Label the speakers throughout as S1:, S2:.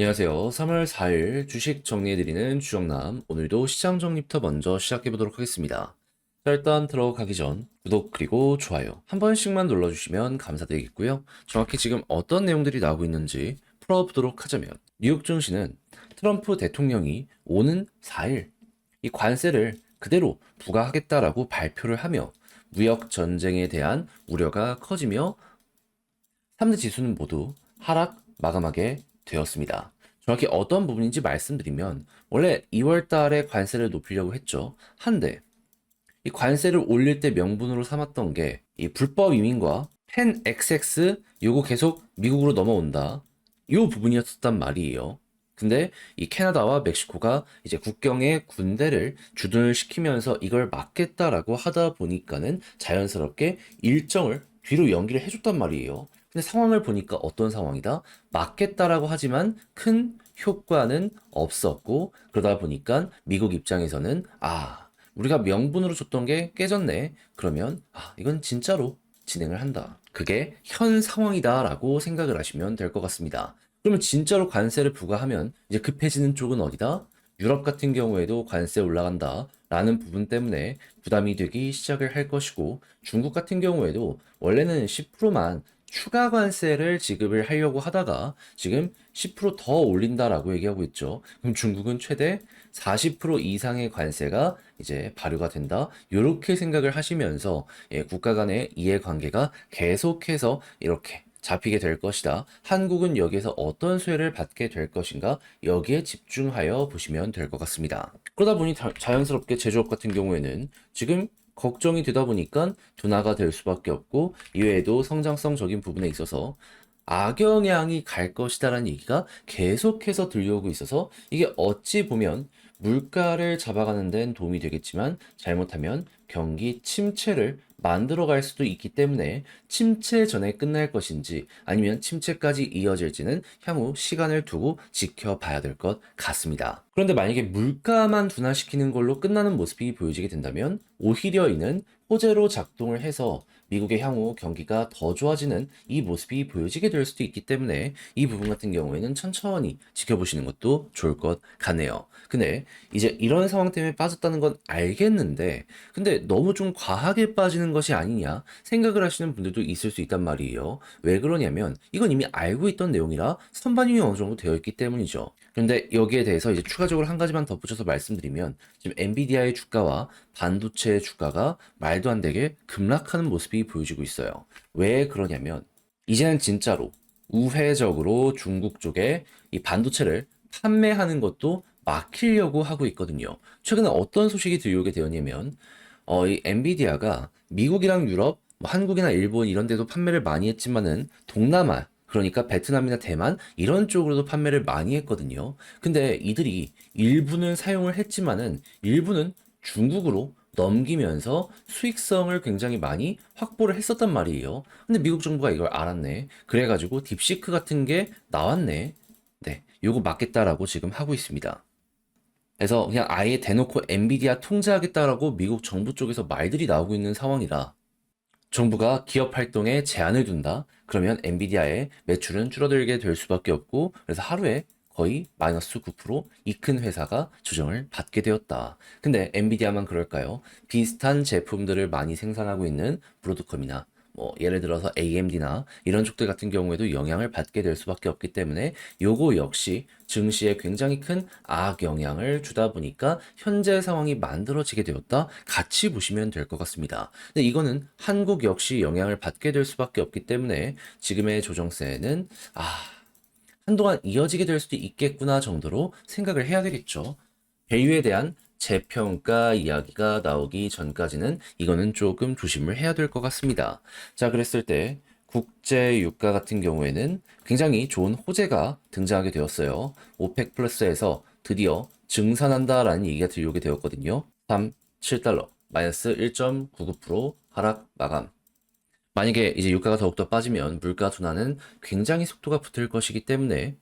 S1: 안녕하세요. 3월 4일 주식 정리해드리는 주정남. 오늘도 시장 정리부터 먼저 시작해보도록 하겠습니다. 자, 일단 들어가기 전 구독 그리고 좋아요 한 번씩만 눌러주시면 감사드리겠고요. 정확히 지금 어떤 내용들이 나오고 있는지 풀어보도록 하자면 뉴욕 증시는 트럼프 대통령이 오는 4일 이 관세를 그대로 부과하겠다라고 발표를 하며 무역 전쟁에 대한 우려가 커지며 3대 지수는 모두 하락 마감하게 되었습니다. 정확히 어떤 부분인지 말씀드리면 원래 2월 달에 관세를 높이려고 했죠. 한데 이 관세를 올릴 때 명분으로 삼았던 게 이 불법 이민과 펜 XX 요거 계속 미국으로 넘어온다. 요 부분이었단 말이에요. 근데 이 캐나다와 멕시코가 이제 국경에 군대를 주둔을 시키면서 이걸 막겠다라고 하다 보니까는 자연스럽게 일정을 뒤로 연기를 해줬단 말이에요. 근데 상황을 보니까 어떤 상황이다? 막겠다라고 하지만 큰 효과는 없었고 그러다 보니까 미국 입장에서는 우리가 명분으로 줬던 게 깨졌네. 그러면 이건 진짜로 진행을 한다. 그게 현 상황이다라고 생각을 하시면 될 것 같습니다. 그러면 진짜로 관세를 부과하면 이제 급해지는 쪽은 어디다? 유럽 같은 경우에도 관세 올라간다. 라는 부분 때문에 부담이 되기 시작을 할 것이고 중국 같은 경우에도 원래는 10%만 추가 관세를 지급을 하려고 하다가 지금 10%더 올린다라고 얘기하고 있죠. 그럼 중국은 최대 40% 이상의 관세가 이제 발효가 된다. 이렇게 생각을 하시면서 국가 간의 이해관계가 계속해서 이렇게 잡히게 될 것이다. 한국은 여기에서 어떤 수혜를 받게 될 것인가 여기에 집중하여 보시면 될 것 같습니다. 그러다 보니 자연스럽게 제조업 같은 경우에는 지금 걱정이 되다 보니까 둔화가 될 수밖에 없고 이외에도 성장성적인 부분에 있어서 악영향이 갈 것이다라는 얘기가 계속해서 들려오고 있어서 이게 어찌 보면 물가를 잡아가는 데는 도움이 되겠지만 잘못하면 경기 침체를 만들어갈 수도 있기 때문에 침체 전에 끝날 것인지 아니면 침체까지 이어질지는 향후 시간을 두고 지켜봐야 될 것 같습니다. 그런데 만약에 물가만 둔화시키는 걸로 끝나는 모습이 보여지게 된다면 오히려 이는 호재로 작동을 해서 미국의 향후 경기가 더 좋아지는 이 모습이 보여지게 될 수도 있기 때문에 이 부분 같은 경우에는 천천히 지켜보시는 것도 좋을 것 같네요. 근데 이제 이런 상황 때문에 빠졌다는 건 알겠는데 근데 너무 좀 과하게 빠지는 것이 아니냐 생각을 하시는 분들도 있을 수 있단 말이에요. 왜 그러냐면 이건 이미 알고 있던 내용이라 선반영이 어느 정도 되어 있기 때문이죠. 그런데 여기에 대해서 이제 추가적으로 한 가지만 덧붙여서 말씀드리면 지금 엔비디아의 주가와 반도체의 주가가 말도 안 되게 급락하는 모습이 보여지고 있어요. 왜 그러냐면 이제는 진짜로 우회적으로 중국 쪽에 이 반도체를 판매하는 것도 막히려고 하고 있거든요. 최근에 어떤 소식이 들려오게 되었냐면 이 엔비디아가 미국이랑 유럽, 뭐 한국이나 일본 이런 데도 판매를 많이 했지만은 동남아 그러니까 베트남이나 대만 이런 쪽으로도 판매를 많이 했거든요. 근데 이들이 일부는 사용을 했지만은 일부는 중국으로 넘기면서 수익성을 굉장히 많이 확보를 했었단 말이에요. 근데 미국 정부가 이걸 알았네. 그래가지고 딥시크 같은 게 나왔네. 네, 요거 맞겠다라고 지금 하고 있습니다. 그래서 그냥 아예 대놓고 엔비디아 통제하겠다라고 미국 정부 쪽에서 말들이 나오고 있는 상황이라 정부가 기업 활동에 제한을 둔다? 그러면 엔비디아의 매출은 줄어들게 될 수밖에 없고 그래서 하루에 거의 마이너스 9%, 이 큰 회사가 조정을 받게 되었다. 근데 엔비디아만 그럴까요? 비슷한 제품들을 많이 생산하고 있는 브로드컴이나 뭐 예를 들어서 AMD나 이런 쪽들 같은 경우에도 영향을 받게 될 수밖에 없기 때문에 요거 역시 증시에 굉장히 큰 악영향을 주다 보니까 현재 상황이 만들어지게 되었다. 같이 보시면 될 것 같습니다. 근데 이거는 한국 역시 영향을 받게 될 수밖에 없기 때문에 지금의 조정세는 한동안 이어지게 될 수도 있겠구나 정도로 생각을 해야 되겠죠. 배유에 대한 재평가 이야기가 나오기 전까지는 이거는 조금 조심을 해야 될 것 같습니다. 자, 그랬을 때 국제 유가 같은 경우에는 굉장히 좋은 호재가 등장하게 되었어요. 오펙 플러스에서 드디어 증산한다라는 얘기가 들려오게 되었거든요. 3, 7달러, 마이너스 1.99% 하락 마감. 만약에 이제 유가가 더욱더 빠지면 물가 둔화는 굉장히 속도가 붙을 것이기 때문에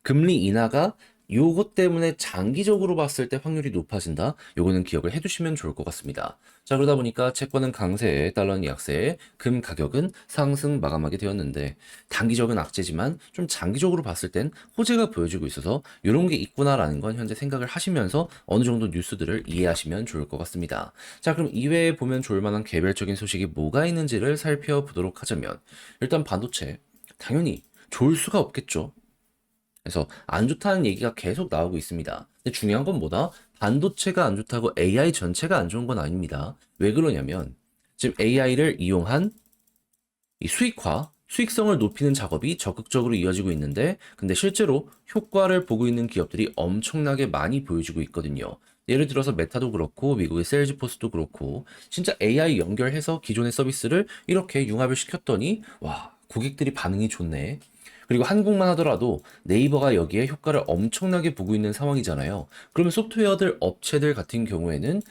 S1: 금리 인하가 요것 때문에 장기적으로 봤을 때 확률이 높아진다. 요거는 기억을 해두시면 좋을 것 같습니다. 자, 그러다 보니까 채권은 강세에 달러는 약세에 금 가격은 상승 마감하게 되었는데 단기적인 악재지만 좀 장기적으로 봤을 땐 호재가 보여지고 있어서 이런 게 있구나라는 건 현재 생각을 하시면서 어느 정도 뉴스들을 이해하시면 좋을 것 같습니다. 자, 그럼 이외에 보면 좋을 만한 개별적인 소식이 뭐가 있는지를 살펴보도록 하자면 일단 반도체 당연히 좋을 수가 없겠죠. 그래서 안 좋다는 얘기가 계속 나오고 있습니다. 근데 중요한 건 뭐다? 반도체가 안 좋다고 AI 전체가 안 좋은 건 아닙니다. 왜 그러냐면 지금 AI를 이용한 이 수익화, 수익성을 높이는 작업이 적극적으로 이어지고 있는데 근데 실제로 효과를 보고 있는 기업들이 엄청나게 많이 보여지고 있거든요. 예를 들어서 메타도 그렇고 미국의 세일즈포스도 그렇고 진짜 AI 연결해서 기존의 서비스를 이렇게 융합을 시켰더니 와, 고객들이 반응이 좋네. 그리고 한국만 하더라도 네이버가 여기에 효과를 엄청나게 보고 있는 상황이잖아요. 그러면 소프트웨어들 업체들 같은 경우에는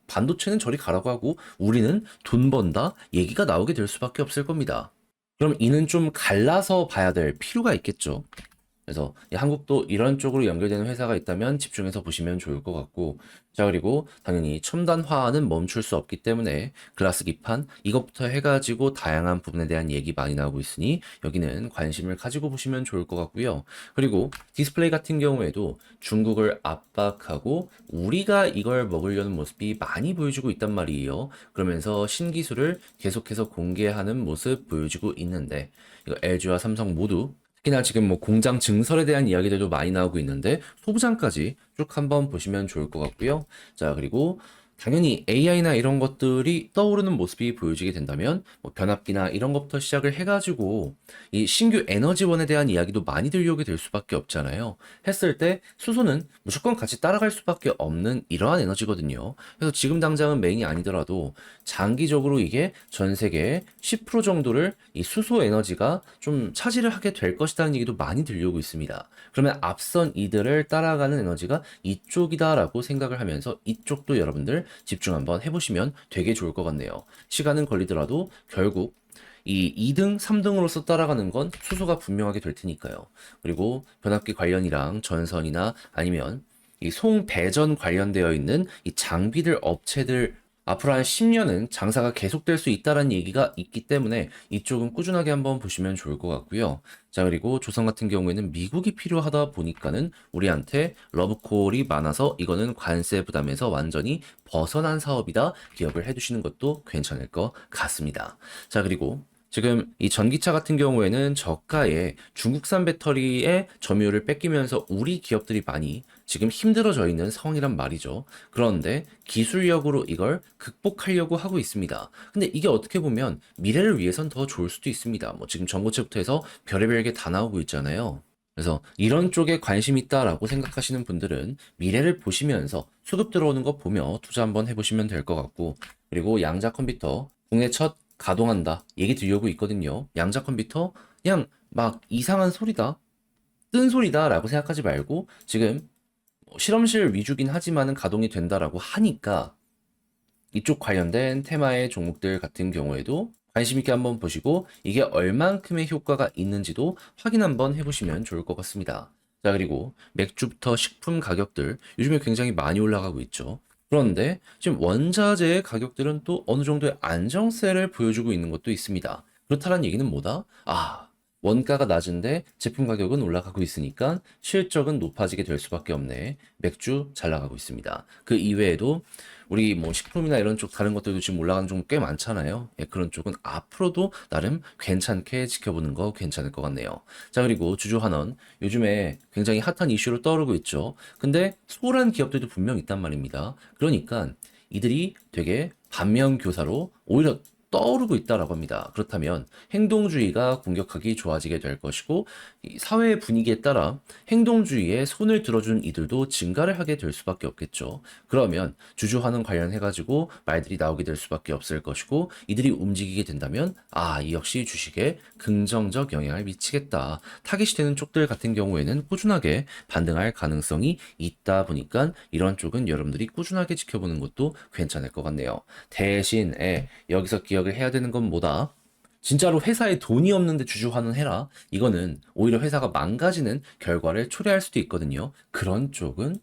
S1: 반도체는 저리 가라고 하고 우리는 돈 번다 얘기가 나오게 될 수밖에 없을 겁니다. 그럼 이는 좀 갈라서 봐야 될 필요가 있겠죠. 그래서 한국도 이런 쪽으로 연결되는 회사가 있다면 집중해서 보시면 좋을 것 같고, 자, 그리고 당연히 첨단화는 멈출 수 없기 때문에 글라스 기판 이것부터 해가지고 다양한 부분에 대한 얘기 많이 나오고 있으니 여기는 관심을 가지고 보시면 좋을 것 같고요. 그리고 디스플레이 같은 경우에도 중국을 압박하고 우리가 이걸 먹으려는 모습이 많이 보여지고 있단 말이에요. 그러면서 신기술을 계속해서 공개하는 모습 보여지고 있는데 이거 LG와 삼성 모두 특히나 지금 뭐 공장 증설에 대한 이야기들도 많이 나오고 있는데 소부장까지 쭉 한번 보시면 좋을 것 같고요. 자, 그리고 당연히 AI나 이런 것들이 떠오르는 모습이 보여지게 된다면 뭐 변압기나 이런 것부터 시작을 해가지고 이 신규 에너지원에 대한 이야기도 많이 들려오게 될 수밖에 없잖아요. 했을 때 수소는 무조건 같이 따라갈 수밖에 없는 이러한 에너지거든요. 그래서 지금 당장은 메인이 아니더라도 장기적으로 이게 전 세계의 10% 정도를 이 수소 에너지가 좀 차지를 하게 될 것이라는 얘기도 많이 들려오고 있습니다. 그러면 앞선 이들을 따라가는 에너지가 이쪽이다라고 생각을 하면서 이쪽도 여러분들 집중 한번 해보시면 되게 좋을 것 같네요. 시간은 걸리더라도 결국 이 2등, 3등으로서 따라가는 건 수소가 분명하게 될 테니까요. 그리고 변압기 관련이랑 전선이나 아니면 이 송배전 관련되어 있는 이 장비들 업체들 앞으로 한 10년은 장사가 계속될 수 있다는 얘기가 있기 때문에 이쪽은 꾸준하게 한번 보시면 좋을 것 같고요. 자, 그리고 조선 같은 경우에는 미국이 필요하다 보니까는 우리한테 러브콜이 많아서 이거는 관세 부담에서 완전히 벗어난 사업이다. 기억을 해두시는 것도 괜찮을 것 같습니다. 자, 그리고 지금 이 전기차 같은 경우에는 저가의 중국산 배터리의 점유율을 뺏기면서 우리 기업들이 많이 지금 힘들어져 있는 상황이란 말이죠. 그런데 기술력으로 이걸 극복하려고 하고 있습니다. 근데 이게 어떻게 보면 미래를 위해선 더 좋을 수도 있습니다. 뭐 지금 전고체부터 해서 별의별 게 다 나오고 있잖아요. 그래서 이런 쪽에 관심 있다라고 생각하시는 분들은 미래를 보시면서 수급 들어오는 거 보며 투자 한번 해보시면 될 것 같고, 그리고 양자 컴퓨터 국내 첫 가동한다 얘기 들려오고 있거든요. 양자 컴퓨터 그냥 막 이상한 소리다, 뜬 소리다라고 생각하지 말고 지금 실험실 위주긴 하지만은 가동이 된다라고 하니까 이쪽 관련된 테마의 종목들 같은 경우에도 관심 있게 한번 보시고 이게 얼만큼의 효과가 있는지도 확인 한번 해보시면 좋을 것 같습니다. 자, 그리고 맥주부터 식품 가격들 요즘에 굉장히 많이 올라가고 있죠. 그런데 지금 원자재의 가격들은 또 어느 정도의 안정세를 보여주고 있는 것도 있습니다. 그렇다는 얘기는 뭐다? 원가가 낮은데 제품 가격은 올라가고 있으니까 실적은 높아지게 될 수밖에 없네. 맥주 잘 나가고 있습니다. 그 이외에도 우리 뭐 식품이나 이런 쪽 다른 것들도 지금 올라가는 종목 꽤 많잖아요. 예, 그런 쪽은 앞으로도 나름 괜찮게 지켜보는 거 괜찮을 것 같네요. 자, 그리고 주주환원 요즘에 굉장히 핫한 이슈로 떠오르고 있죠. 근데 소홀한 기업들도 분명 있단 말입니다. 그러니까 이들이 되게 반면교사로 오히려 떠오르고 있다라고 합니다. 그렇다면 행동주의가 공격하기 좋아지게 될 것이고 이 사회 분위기에 따라 행동주의에 손을 들어준 이들도 증가를 하게 될 수밖에 없겠죠. 그러면 주주환원 관련해가지고 말들이 나오게 될 수밖에 없을 것이고 이들이 움직이게 된다면 이 역시 주식에 긍정적 영향을 미치겠다. 타깃이 되는 쪽들 같은 경우에는 꾸준하게 반등할 가능성이 있다 보니까 이런 쪽은 여러분들이 꾸준하게 지켜보는 것도 괜찮을 것 같네요. 대신에 여기서 기억을 해야 되는 건 뭐다? 진짜로 회사에 돈이 없는데 주주 환원해라. 이거는 오히려 회사가 망가지는 결과를 초래할 수도 있거든요. 그런 쪽은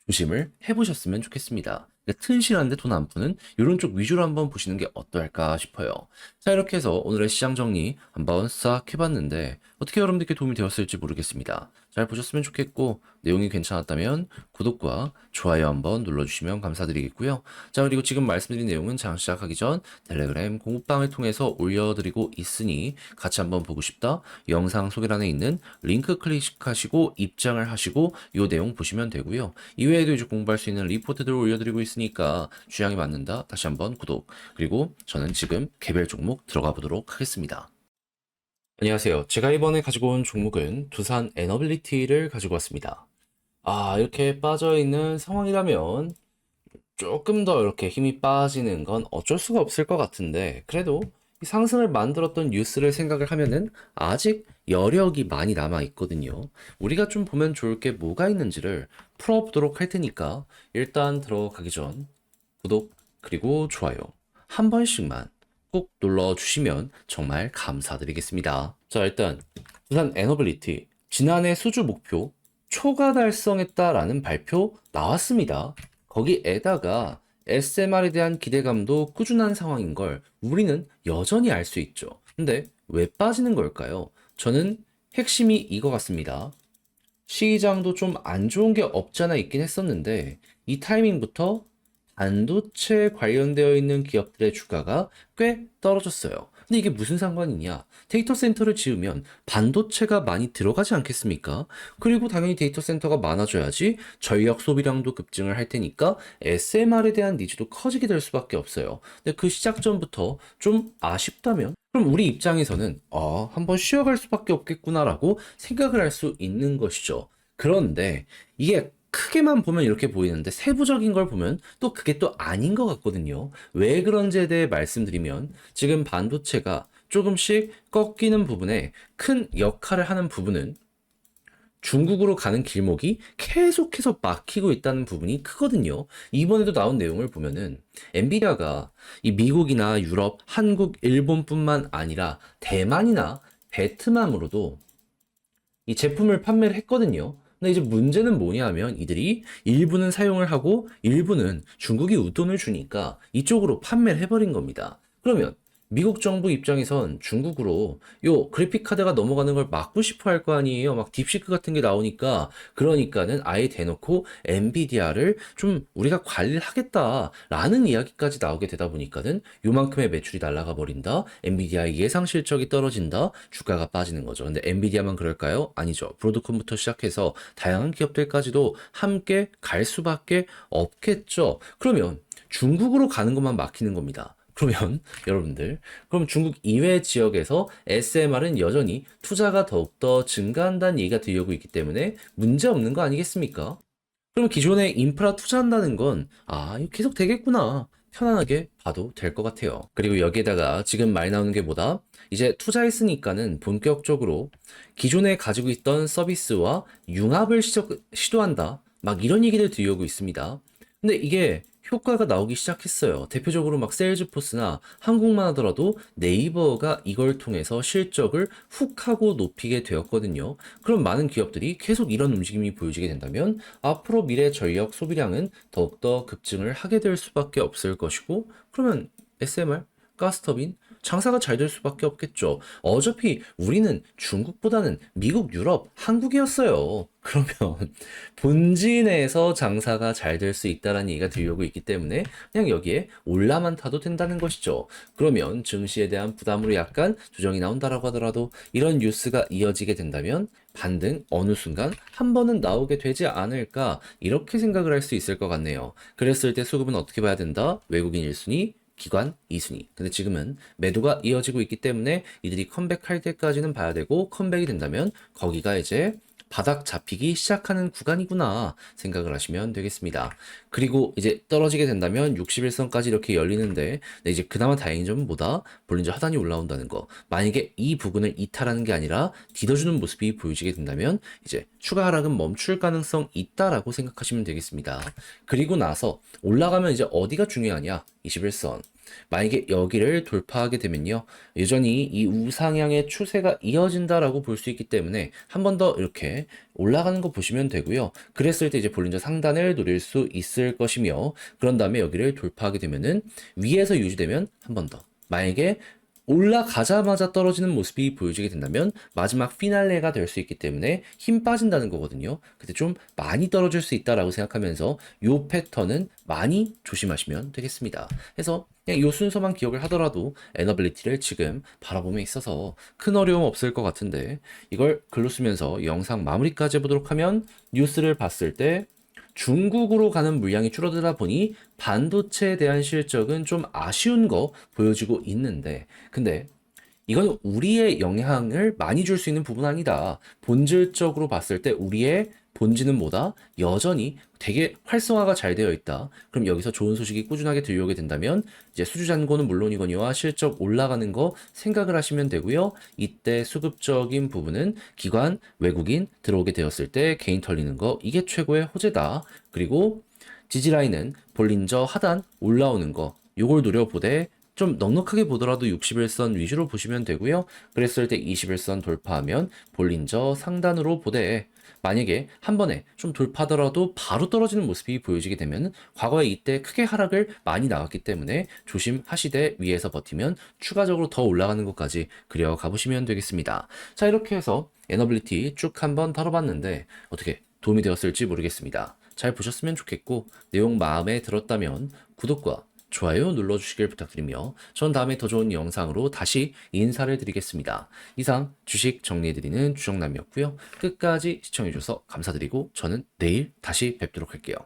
S1: 조심을 해보셨으면 좋겠습니다. 그러니까 튼실한데 돈 안 푸는 이런 쪽 위주로 한번 보시는 게 어떨까 싶어요. 자, 이렇게 해서 오늘의 시장 정리 한번 싹 해봤는데 어떻게 여러분들께 도움이 되었을지 모르겠습니다. 잘 보셨으면 좋겠고 내용이 괜찮았다면 구독과 좋아요 한번 눌러주시면 감사드리겠고요. 자, 그리고 지금 말씀드린 내용은 장 시작하기 전 텔레그램 공부방을 통해서 올려드리고 있으니 같이 한번 보고 싶다. 영상 소개란에 있는 링크 클릭하시고 입장을 하시고 이 내용 보시면 되고요. 이외에도 이제 공부할 수 있는 리포트들을 올려드리고 있으니까 취향이 맞는다. 다시 한번 구독. 그리고 저는 지금 개별 종목 들어가 보도록 하겠습니다. 안녕하세요. 제가 이번에 가지고 온 종목은 두산 에너빌리티를 가지고 왔습니다. 이렇게 빠져있는 상황이라면 조금 더 이렇게 힘이 빠지는 건 어쩔 수가 없을 것 같은데, 그래도 이 상승을 만들었던 뉴스를 생각을 하면은 아직 여력이 많이 남아 있거든요. 우리가 좀 보면 좋을 게 뭐가 있는지를 풀어보도록 할 테니까 일단 들어가기 전 구독 그리고 좋아요 한 번씩만 꼭 눌러주시면 정말 감사드리겠습니다. 자, 일단 두산 에너빌리티 지난해 수주 목표 초과 달성했다라는 발표 나왔습니다. 거기에다가 SMR에 대한 기대감도 꾸준한 상황인 걸 우리는 여전히 알 수 있죠. 근데 왜 빠지는 걸까요? 저는 핵심이 이거 같습니다. 시장도 좀 안 좋은 게 없잖아 있긴 했었는데 이 타이밍부터 반도체 관련되어 있는 기업들의 주가가 꽤 떨어졌어요. 근데 이게 무슨 상관이냐? 데이터 센터를 지으면 반도체가 많이 들어가지 않겠습니까? 그리고 당연히 데이터 센터가 많아져야지 전력 소비량도 급증을 할 테니까 SMR에 대한 니즈도 커지게 될 수밖에 없어요. 근데 그 시작전부터 좀 아쉽다면? 그럼 우리 입장에서는 한번 쉬어갈 수밖에 없겠구나라고 생각을 할 수 있는 것이죠. 그런데 이게 크게만 보면 이렇게 보이는데 세부적인 걸 보면 또 그게 또 아닌 것 같거든요. 왜 그런지에 대해 말씀드리면 지금 반도체가 조금씩 꺾이는 부분에 큰 역할을 하는 부분은 중국으로 가는 길목이 계속해서 막히고 있다는 부분이 크거든요. 이번에도 나온 내용을 보면은 엔비디아가 이 미국이나 유럽, 한국, 일본뿐만 아니라 대만이나 베트남으로도 이 제품을 판매를 했거든요. 근데 이제 문제는 뭐냐면 이들이 일부는 사용을 하고 일부는 중국이 웃돈을 주니까 이쪽으로 판매를 해버린 겁니다. 그러면 미국 정부 입장에선 중국으로 요 그래픽 카드가 넘어가는 걸 막고 싶어 할 거 아니에요. 막 딥시크 같은 게 나오니까 그러니까는 아예 대놓고 엔비디아를 좀 우리가 관리를 하겠다라는 이야기까지 나오게 되다 보니까는 요만큼의 매출이 날아가 버린다. 엔비디아의 예상 실적이 떨어진다. 주가가 빠지는 거죠. 근데 엔비디아만 그럴까요? 아니죠. 브로드컴부터 시작해서 다양한 기업들까지도 함께 갈 수밖에 없겠죠. 그러면 중국으로 가는 것만 막히는 겁니다. 그러면 여러분들, 그럼 중국 이외 지역에서 SMR은 여전히 투자가 더욱더 증가한다는 얘기가 들려오고 있기 때문에 문제 없는 거 아니겠습니까? 그럼 기존에 인프라 투자한다는 건 이거 계속 되겠구나. 편안하게 봐도 될 것 같아요. 그리고 여기에다가 지금 많이 나오는 게 뭐다? 이제 투자했으니까는 본격적으로 기존에 가지고 있던 서비스와 융합을 시도한다. 막 이런 얘기들 들려오고 있습니다. 근데 이게 효과가 나오기 시작했어요. 대표적으로 막 세일즈포스나 한국만 하더라도 네이버가 이걸 통해서 실적을 훅 하고 높이게 되었거든요. 그럼 많은 기업들이 계속 이런 움직임이 보여지게 된다면 앞으로 미래 전력 소비량은 더욱더 급증을 하게 될 수밖에 없을 것이고, 그러면 SMR, 가스터빈, 장사가 잘 될 수밖에 없겠죠. 어차피 우리는 중국보다는 미국, 유럽, 한국이었어요. 그러면 본진에서 장사가 잘 될 수 있다라는 얘기가 들려오고 있기 때문에 그냥 여기에 올라만 타도 된다는 것이죠. 그러면 증시에 대한 부담으로 약간 조정이 나온다라고 하더라도 이런 뉴스가 이어지게 된다면 반등 어느 순간 한 번은 나오게 되지 않을까, 이렇게 생각을 할 수 있을 것 같네요. 그랬을 때 수급은 어떻게 봐야 된다? 외국인 1순위, 기관 2순위. 근데 지금은 매도가 이어지고 있기 때문에 이들이 컴백할 때까지는 봐야 되고, 컴백이 된다면 거기가 이제 바닥 잡히기 시작하는 구간이구나 생각을 하시면 되겠습니다. 그리고 이제 떨어지게 된다면 61선까지 이렇게 열리는데, 근데 이제 그나마 다행인 점은 뭐다? 볼린저 하단이 올라온다는 거. 만약에 이 부분을 이탈하는 게 아니라 디뎌주는 모습이 보여지게 된다면 이제 추가 하락은 멈출 가능성 있다라고 생각하시면 되겠습니다. 그리고 나서 올라가면 이제 어디가 중요하냐? 21선. 만약에 여기를 돌파하게 되면요. 여전히 이 우상향의 추세가 이어진다라고 볼 수 있기 때문에 한 번 더 이렇게 올라가는 거 보시면 되고요. 그랬을 때 이제 볼린저 상단을 노릴 수 있을 것이며 그런 다음에 여기를 돌파하게 되면은 위에서 유지되면 한 번 더. 만약에 올라가자마자 떨어지는 모습이 보여지게 된다면 마지막 피날레가 될 수 있기 때문에 힘 빠진다는 거거든요. 근데 좀 많이 떨어질 수 있다라고 생각하면서 요 패턴은 많이 조심하시면 되겠습니다. 그래서 그냥 요 순서만 기억을 하더라도 에너빌리티를 지금 바라봄에 있어서 큰 어려움 없을 것 같은데 이걸 글로 쓰면서 영상 마무리까지 해보도록 하면 뉴스를 봤을 때 중국으로 가는 물량이 줄어들다 보니 반도체에 대한 실적은 좀 아쉬운 거 보여지고 있는데, 근데 이건 우리의 영향을 많이 줄 수 있는 부분 아니다. 본질적으로 봤을 때 우리의 본질은 뭐다? 여전히 되게 활성화가 잘 되어 있다. 그럼 여기서 좋은 소식이 꾸준하게 들려오게 된다면 이제 수주 잔고는 물론이거니와 실적 올라가는 거 생각을 하시면 되고요. 이때 수급적인 부분은 기관, 외국인 들어오게 되었을 때 개인 털리는 거 이게 최고의 호재다. 그리고 지지라인은 볼린저 하단 올라오는 거 요걸 노려보되 좀 넉넉하게 보더라도 61선 위주로 보시면 되고요. 그랬을 때 21선 돌파하면 볼린저 상단으로 보되 만약에 한 번에 좀 돌파하더라도 바로 떨어지는 모습이 보여지게 되면 과거에 이때 크게 하락을 많이 나왔기 때문에 조심하시되 위에서 버티면 추가적으로 더 올라가는 것까지 그려 가보시면 되겠습니다. 자, 이렇게 해서 에너빌리티 쭉 한번 다뤄봤는데 어떻게 도움이 되었을지 모르겠습니다. 잘 보셨으면 좋겠고 내용 마음에 들었다면 구독과 좋아요 눌러주시길 부탁드리며 전 다음에 더 좋은 영상으로 다시 인사를 드리겠습니다. 이상 주식 정리해드리는 주정남이었고요. 끝까지 시청해주셔서 감사드리고 저는 내일 다시 뵙도록 할게요.